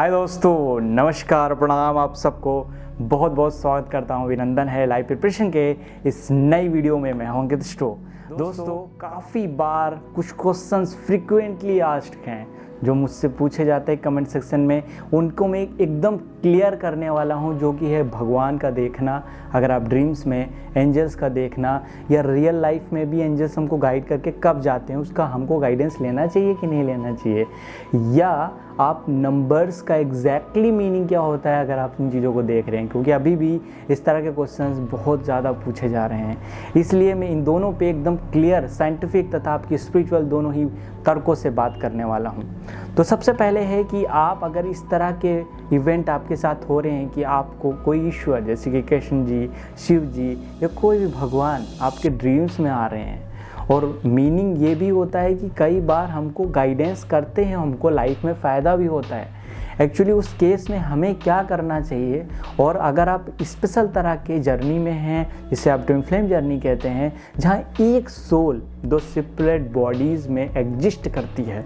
हाय दोस्तों, नमस्कार, प्रणाम। आप सबको बहुत बहुत स्वागत करता हूँ। अभिनंदन है लाइव प्रिपरेशन के इस नई वीडियो में। मैं हूँ अंकित स्टो। दोस्तों काफ़ी बार कुछ क्वेश्चंस फ्रिक्वेंटली आस्क्ड हैं जो मुझसे पूछे जाते हैं कमेंट सेक्शन में। उनको मैं एकदम क्लियर करने वाला हूँ, जो कि है भगवान का देखना। अगर आप ड्रीम्स में एंजल्स का देखना या रियल लाइफ में भी एंजल्स हमको गाइड करके कब जाते हैं, उसका हमको गाइडेंस लेना चाहिए कि नहीं लेना चाहिए, या आप नंबर्स का एग्जैक्टली मीनिंग क्या होता है अगर आप इन चीज़ों को देख रहे हैं। क्योंकि अभी भी इस तरह के क्वेश्चंस बहुत ज़्यादा पूछे जा रहे हैं, इसलिए मैं इन दोनों पे एकदम क्लियर साइंटिफिक तथा आपकी स्पिरिचुअल दोनों ही तर्कों से बात करने वाला हूँ। तो सबसे पहले है कि आप अगर इस तरह के इवेंट आपके साथ हो रहे हैं कि आपको कोई ईश्वर जैसे कि कृष्ण जी, शिव जी या कोई भी भगवान आपके ड्रीम्स में आ रहे हैं, और मीनिंग ये भी होता है कि कई बार हमको गाइडेंस करते हैं, हमको लाइफ में फ़ायदा भी होता है। एक्चुअली उस केस में हमें क्या करना चाहिए, और अगर आप स्पेशल तरह के जर्नी में हैं जिसे आप ट्विन फ्लेम जर्नी कहते हैं, जहाँ एक सोल दो सेपरेट बॉडीज़ में एग्जिस्ट करती है,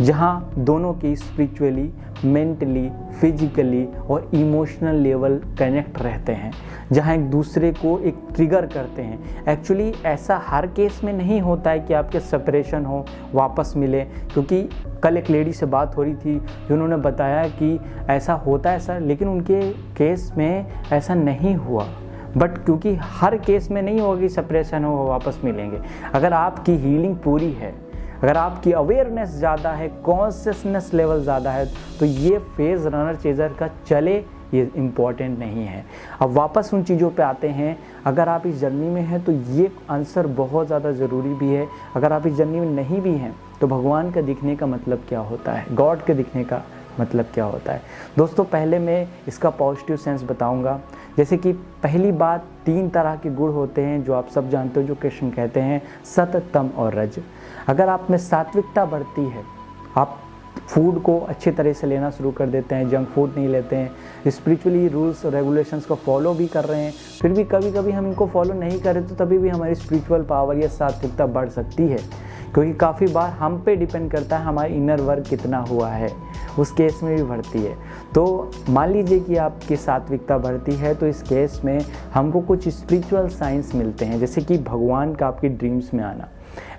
जहाँ दोनों की स्पिरिचुअली, मेंटली, फिजिकली और इमोशनल लेवल कनेक्ट रहते हैं, जहाँ एक दूसरे को एक ट्रिगर करते हैं। एक्चुअली ऐसा हर केस में नहीं होता है कि आपके सेपरेशन हो, वापस मिले। क्योंकि कल एक लेडी से बात हो रही थी जिन्होंने बताया कि ऐसा होता है सर, लेकिन उनके केस में ऐसा नहीं हुआ। बट क्योंकि हर केस में नहीं होगा कि सेपरेशन हो वापस मिलेंगे। अगर आपकी हीलिंग पूरी है, अगर आपकी अवेयरनेस ज़्यादा है, कॉन्शियसनेस लेवल ज़्यादा है, तो ये फेज़ रनर चेजर का चले ये इम्पॉर्टेंट नहीं है। अब वापस उन चीज़ों पे आते हैं। अगर आप इस जर्नी में हैं तो ये आंसर बहुत ज़्यादा ज़रूरी भी है। अगर आप इस जर्नी में नहीं भी हैं तो भगवान का दिखने का मतलब क्या होता है, गॉड के दिखने का मतलब क्या होता है। दोस्तों पहले मैं इसका पॉजिटिव सेंस बताऊंगा। जैसे कि पहली बात, 3 तरह के गुण होते हैं जो आप सब जानते हो, जो कृष्ण कहते हैं सत, तम और रज। अगर आप में सात्विकता बढ़ती है, आप फूड को अच्छे तरह से लेना शुरू कर देते हैं, जंक फूड नहीं लेते हैं, स्पिरिचुअली रूल्स और रेगुलेशंस को फॉलो भी कर रहे हैं, फिर भी कभी कभी हम इनको फॉलो नहीं करें तो तभी भी हमारी स्पिरिचुअल पावर या सात्विकता बढ़ सकती है। क्योंकि काफ़ी बार हम पे डिपेंड करता है हमारा इनर वर्क कितना हुआ है, उस केस में भी बढ़ती है। तो मान लीजिए कि आपकी सात्विकता बढ़ती है, तो इस केस में हमको कुछ स्पिरिचुअल साइंस मिलते हैं, जैसे कि भगवान का आपकी ड्रीम्स में आना,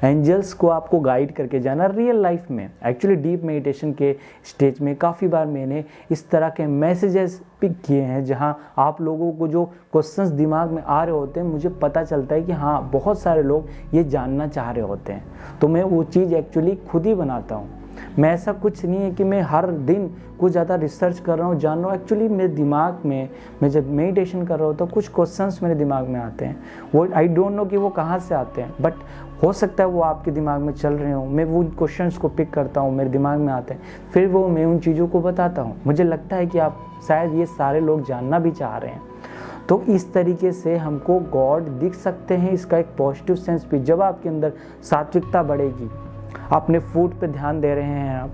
एंजल्स को आपको गाइड करके जाना रियल लाइफ में। एक्चुअली डीप मेडिटेशन के स्टेज में काफ़ी बार मैंने इस तरह के मैसेजेस पिक किए हैं, जहां आप लोगों को जो क्वेश्चंस दिमाग में आ रहे होते हैं, मुझे पता चलता है कि हाँ बहुत सारे लोग ये जानना चाह रहे होते हैं, तो मैं वो चीज़ एक्चुअली खुद ही बनाता हूँ। मैं ऐसा कुछ नहीं है कि मैं हर दिन कुछ ज़्यादा रिसर्च कर रहा हूँ, जान रहा हूँ। एक्चुअली मेरे दिमाग में, मैं जब मेडिटेशन कर रहा हूँ तो कुछ क्वेश्चंस मेरे दिमाग में आते हैं, वो आई डोंट नो कि वो कहाँ से आते हैं, बट हो सकता है वो आपके दिमाग में चल रहे हों। मैं वो क्वेश्चंस को पिक करता हूँ, मेरे दिमाग में आते हैं, फिर वो मैं उन चीज़ों को बताता हूँ। मुझे लगता है कि आप शायद ये सारे लोग जानना भी चाह रहे हैं। तो इस तरीके से हमको गॉड दिख सकते हैं। इसका एक पॉजिटिव सेंस भी, जब आपके अंदर सात्विकता बढ़ेगी, अपने फूड पे ध्यान दे रहे हैं,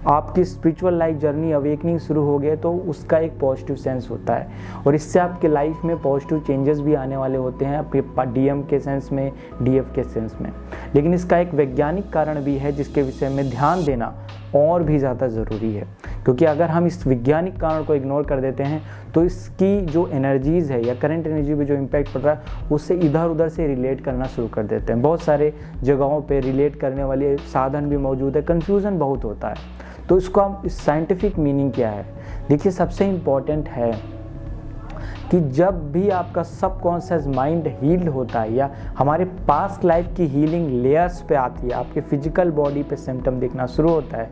आपकी स्पिरिचुअल लाइफ जर्नी अवेकनिंग शुरू हो गया, तो उसका एक पॉजिटिव सेंस होता है, और इससे आपके लाइफ में पॉजिटिव चेंजेस भी आने वाले होते हैं, आपके डीएम के सेंस में, डीएफ के सेंस में। लेकिन इसका एक वैज्ञानिक कारण भी है जिसके विषय में ध्यान देना और भी ज़्यादा ज़रूरी है। क्योंकि अगर हम इस वैज्ञानिक कारण को इग्नोर कर देते हैं तो इसकी जो एनर्जीज़ है या करंट एनर्जी पे जो इम्पैक्ट पड़ रहा है, उससे इधर उधर से रिलेट करना शुरू कर देते हैं। बहुत सारे जगहों पे रिलेट करने वाले साधन भी मौजूद है, कन्फ्यूज़न बहुत होता है। तो इसका साइंटिफिक मीनिंग क्या है? देखिए, सबसे इम्पॉर्टेंट है कि जब भी आपका सबकॉन्शियस माइंड हील्ड होता है, या हमारे पास्ट लाइफ की हीलिंग लेयर्स पे आती है, आपके फिजिकल बॉडी पे सिम्टम दिखना शुरू होता है,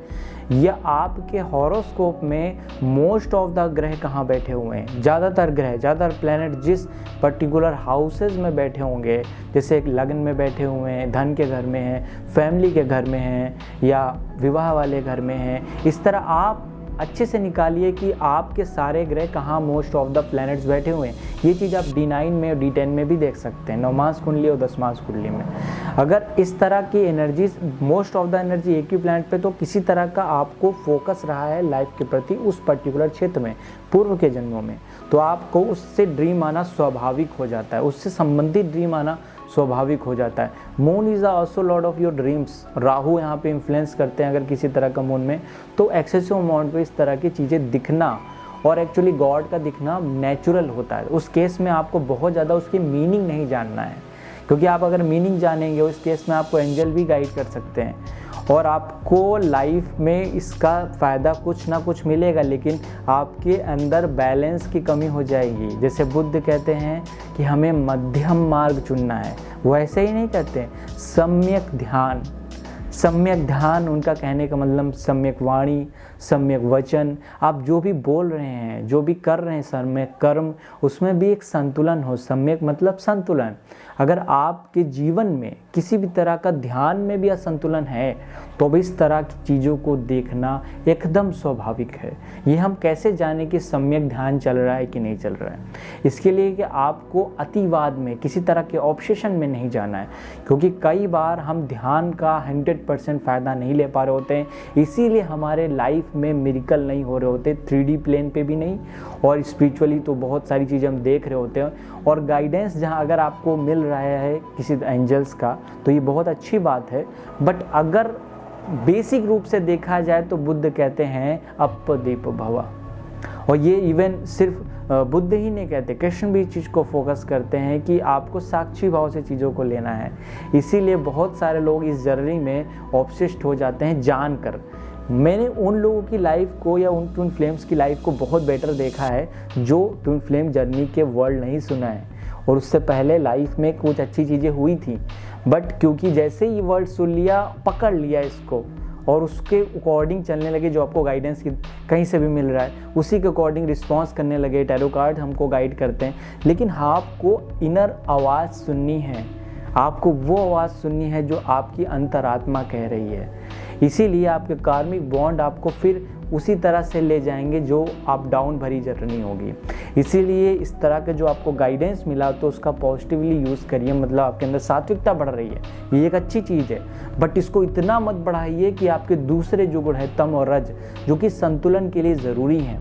या आपके हॉरोस्कोप में मोस्ट ऑफ द ग्रह कहाँ बैठे हुए हैं, ज़्यादातर ग्रह, ज़्यादातर प्लैनेट जिस पर्टिकुलर हाउसेज में बैठे होंगे, जैसे एक लगन में बैठे हुए हैं, धन के घर में हैं, फैमिली के घर में हैं, या विवाह वाले घर में हैं, इस तरह आप अच्छे से निकालिए कि आपके सारे ग्रह कहाँ मोस्ट ऑफ द प्लैनेट्स बैठे हुए हैं। ये चीज़ आप D9 में और D10 में भी देख सकते हैं, 9 मास कुंडली और 10 मास कुंडली में। अगर इस तरह की energies, most of the energy एक ही प्लैनेट पे, तो किसी तरह का आपको फोकस रहा है लाइफ के प्रति उस पर्टिकुलर क्षेत्र में पूर्व के जन्मों में, तो आपको उससे ड्रीम आना स्वाभाविक हो जाता है, उससे संबंधित ड्रीम आना स्वाभाविक हो जाता है। Moon is also Lord of your dreams. Rahu यहाँ पे इन्फ्लुएंस करते हैं अगर किसी तरह का मून में, तो एक्सेसिव अमाउंट पे इस तरह की चीज़ें दिखना और एक्चुअली गॉड का दिखना नेचुरल होता है। उस केस में आपको बहुत ज़्यादा उसकी मीनिंग नहीं जानना है, क्योंकि आप अगर मीनिंग जानेंगे उस केस में आपको एंजल भी गाइड कर सकते हैं और आपको लाइफ में इसका फ़ायदा कुछ ना कुछ मिलेगा, लेकिन आपके अंदर बैलेंस की कमी हो जाएगी। जैसे बुद्ध कहते हैं कि हमें मध्यम मार्ग चुनना है, वैसे ही नहीं कहते, सम्यक ध्यान। सम्यक ध्यान उनका कहने का मतलब सम्यक वाणी, सम्यक वचन। आप जो भी बोल रहे हैं, जो भी कर रहे हैं, सम्यक कर्म, उसमें भी एक संतुलन हो। सम्यक मतलब संतुलन। अगर आपके जीवन में किसी भी तरह का ध्यान में भी असंतुलन है तो भी इस तरह की चीज़ों को देखना एकदम स्वाभाविक है। ये हम कैसे जाने कि सम्यक ध्यान चल रहा है कि नहीं चल रहा है? इसके लिए कि आपको अतिवाद में, किसी तरह के ऑब्सेशन में नहीं जाना है, क्योंकि कई बार हम ध्यान का 100% फ़ायदा नहीं ले पा रहे होते हैं, इसीलिए हमारे लाइफ में मिरेकल नहीं हो रहे होते, 3D प्लेन पे भी नहीं, और स्पिरिचुअली तो बहुत सारी चीज़ें हम देख रहे होते हैं। और गाइडेंस जहाँ अगर आपको मिल रहा है किसी एंजल्स का तो ये बहुत अच्छी बात है, बट अगर बेसिक रूप से देखा जाए तो बुद्ध कहते हैं अपदीप भवा। और ये इवन सिर्फ बुद्ध ही नहीं कहते, कृष्ण भी इस चीज़ को फोकस करते हैं कि आपको साक्षी भाव से चीज़ों को लेना है। इसीलिए बहुत सारे लोग इस जर्नी में ऑब्सेस्ड हो जाते हैं जानकर। मैंने उन लोगों की लाइफ को या उन ट्विन फ्लेम्स की लाइफ को बहुत बेटर देखा है जो ट्विन फ्लेम जर्नी के वर्ड नहीं सुना है और उससे पहले लाइफ में कुछ अच्छी चीज़ें हुई थी, बट क्योंकि जैसे ही वर्ड सुन लिया, पकड़ लिया इसको और उसके अकॉर्डिंग चलने लगे, जो आपको गाइडेंस की कहीं से भी मिल रहा है उसी के अकॉर्डिंग रिस्पॉन्स करने लगे। टैरो कार्ड हमको गाइड करते हैं, लेकिन आपको इनर आवाज़ सुननी है, आपको वो आवाज़ सुननी है जो आपकी अंतरात्मा कह रही है। इसीलिए आपके कार्मिक बॉन्ड आपको फिर उसी तरह से ले जाएंगे जो अप डाउन भरी जर्नी होगी। इसीलिए इस तरह के जो आपको गाइडेंस मिला तो उसका पॉजिटिवली यूज़ करिए, मतलब आपके अंदर सात्विकता बढ़ रही है, ये एक अच्छी चीज़ है, बट इसको इतना मत बढ़ाइए कि आपके दूसरे जो गुण है तम और रज, जो कि संतुलन के लिए ज़रूरी हैं।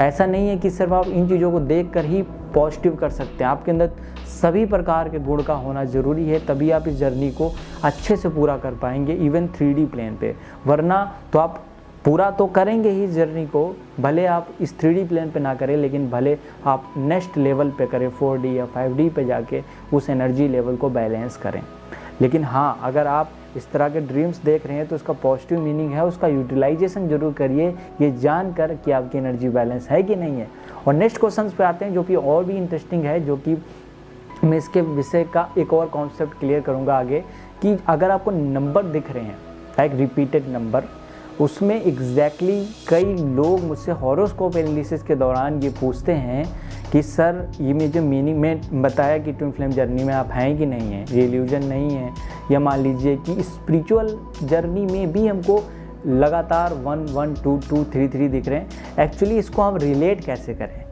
ऐसा नहीं है कि सिर्फ आप इन चीज़ों को देख कर ही पॉजिटिव कर सकते हैं, आपके अंदर सभी प्रकार के गुण का होना ज़रूरी है, तभी आप इस जर्नी को अच्छे से पूरा कर पाएंगे, इवन 3D प्लेन पे। वरना तो आप पूरा तो करेंगे ही इस जर्नी को, भले आप इस 3D प्लेन पे ना करें, लेकिन भले आप नेक्स्ट लेवल पे करें, 4D या 5D पे जाके उस एनर्जी लेवल को बैलेंस करें। लेकिन हाँ, अगर आप इस तरह के ड्रीम्स देख रहे हैं तो उसका पॉजिटिव मीनिंग है, उसका यूटिलाइजेशन जरूर करिए, ये जानकर कि आपकी एनर्जी बैलेंस है कि नहीं है। और नेक्स्ट क्वेश्चंस पे आते हैं जो कि और भी इंटरेस्टिंग है, जो कि मैं इसके विषय का एक और कॉन्सेप्ट क्लियर करूँगा आगे, कि अगर आपको नंबर दिख रहे हैं लाइक रिपीटेड नंबर, उसमें एग्जैक्टली कई लोग मुझसे हॉरोस्कोप एनालिसिस के दौरान ये पूछते हैं कि सर ये में जो मीनिंग में बताया कि ट्विन फ्लेम जर्नी में आप हैं कि नहीं हैं, ये इल्यूजन नहीं है, या मान लीजिए कि स्पिरिचुअल जर्नी में भी हमको लगातार 1 1 2 2 3 3 दिख रहे हैं। एक्चुअली इसको हम रिलेट कैसे करें,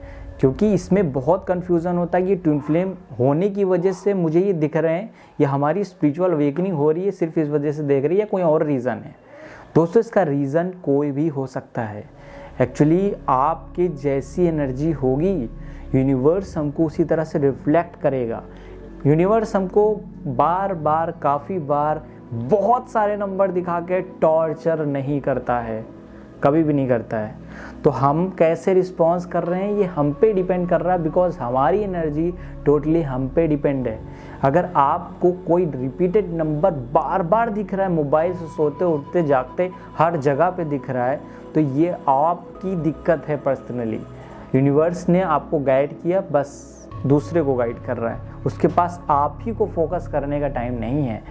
क्योंकि इसमें बहुत कन्फ्यूज़न होता है कि ट्विन फ्लेम होने की वजह से मुझे ये दिख रहे हैं या हमारी स्पिरिचुअल अवेकनिंग हो रही है सिर्फ इस वजह से देख रही है, या कोई और रीज़न है। दोस्तों, इसका रीज़न कोई भी हो सकता है। एक्चुअली आपके जैसी एनर्जी होगी, यूनिवर्स हमको उसी तरह से रिफ्लेक्ट करेगा। यूनिवर्स हमको बार बार, काफ़ी बार, बहुत सारे नंबर दिखा के टॉर्चर नहीं करता है, कभी भी नहीं करता है। तो हम कैसे रिस्पॉन्स कर रहे हैं ये हम पे डिपेंड कर रहा है, बिकॉज हमारी एनर्जी टोटली हम पे डिपेंड है। अगर आपको कोई रिपीटेड नंबर बार बार दिख रहा है, मोबाइल से सोते उठते जागते हर जगह पे दिख रहा है, तो ये आपकी दिक्कत है पर्सनली। यूनिवर्स ने आपको गाइड किया, बस दूसरे को गाइड कर रहा है, उसके पास आप ही को फोकस करने का टाइम नहीं है।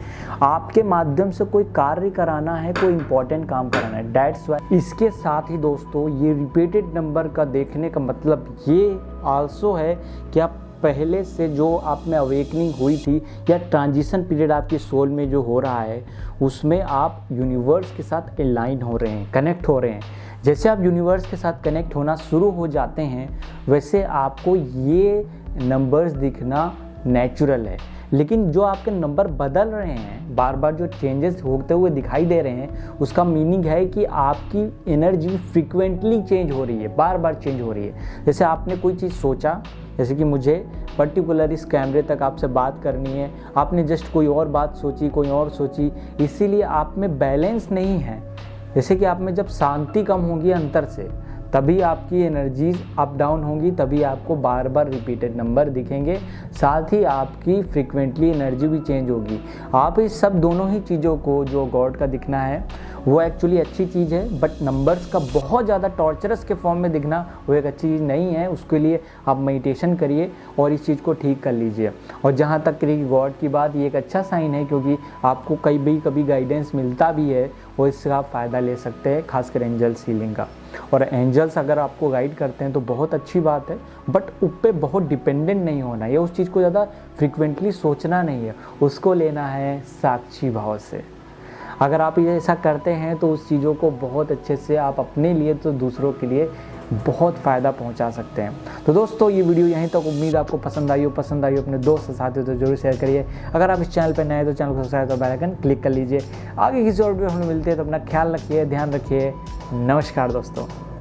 आपके माध्यम से कोई कार्य कराना है, कोई इंपॉर्टेंट काम कराना है, दैट्स वाई। इसके साथ ही दोस्तों, ये रिपीटेड नंबर का देखने का मतलब ये आल्सो है कि आप पहले से जो आप में अवेकनिंग हुई थी या ट्रांजिशन पीरियड आपकी सोल में जो हो रहा है, उसमें आप यूनिवर्स के साथ अलाइन हो रहे हैं, कनेक्ट हो रहे हैं। जैसे आप यूनिवर्स के साथ कनेक्ट होना शुरू हो जाते हैं, वैसे आपको ये नंबर्स दिखना नेचुरल है। लेकिन जो आपके नंबर बदल रहे हैं, बार बार जो चेंजेस होते हुए दिखाई दे रहे हैं, उसका मीनिंग है कि आपकी एनर्जी फ्रीक्वेंटली चेंज हो रही है, बार बार चेंज हो रही है। जैसे आपने कोई चीज़ सोचा, जैसे कि मुझे पर्टिकुलर इस कैमरे तक आपसे बात करनी है, आपने जस्ट कोई और बात सोची, कोई और सोची, इसीलिए आप में बैलेंस नहीं है। जैसे कि आप में जब शांति कम होगी अंतर से, तभी आपकी एनर्जीज अप डाउन होंगी, तभी आपको बार बार रिपीटेड नंबर दिखेंगे, साथ ही आपकी फ्रीक्वेंटली एनर्जी भी चेंज होगी। आप इस सब दोनों ही चीज़ों को, जो गॉड का दिखना है वो एक्चुअली अच्छी चीज़ है, बट नंबर्स का बहुत ज़्यादा टॉर्चरस के फॉर्म में दिखना वो एक अच्छी चीज़ नहीं है। उसके लिए आप मेडिटेशन करिए और इस चीज़ को ठीक कर लीजिए। और जहाँ तक रही गॉड की बात, ये एक अच्छा साइन है, क्योंकि आपको कभी गाइडेंस मिलता भी है और इससे आप फ़ायदा ले सकते हैं, खासकर एंजल्स हीलिंग का। और एंजल्स अगर आपको गाइड करते हैं तो बहुत अच्छी बात है, बट उस पर बहुत डिपेंडेंट नहीं होना है, उस चीज़ को ज़्यादा फ्रिक्वेंटली सोचना नहीं है, उसको लेना है साक्षी भाव से। अगर आप ये ऐसा करते हैं तो उस चीज़ों को बहुत अच्छे से आप अपने लिए तो दूसरों के लिए बहुत फ़ायदा पहुंचा सकते हैं। तो दोस्तों ये वीडियो यहीं तक, उम्मीद आपको पसंद आई हो अपने दोस्त और साथियों तो जरूर शेयर करिए। अगर आप इस चैनल पर नए हैं तो चैनल को सब्सक्राइब और बेल आइकन क्लिक कर लीजिए। आगे किसी और वीडियो में मिलते हैं, तो अपना ख्याल रखिए, ध्यान रखिए। नमस्कार दोस्तों।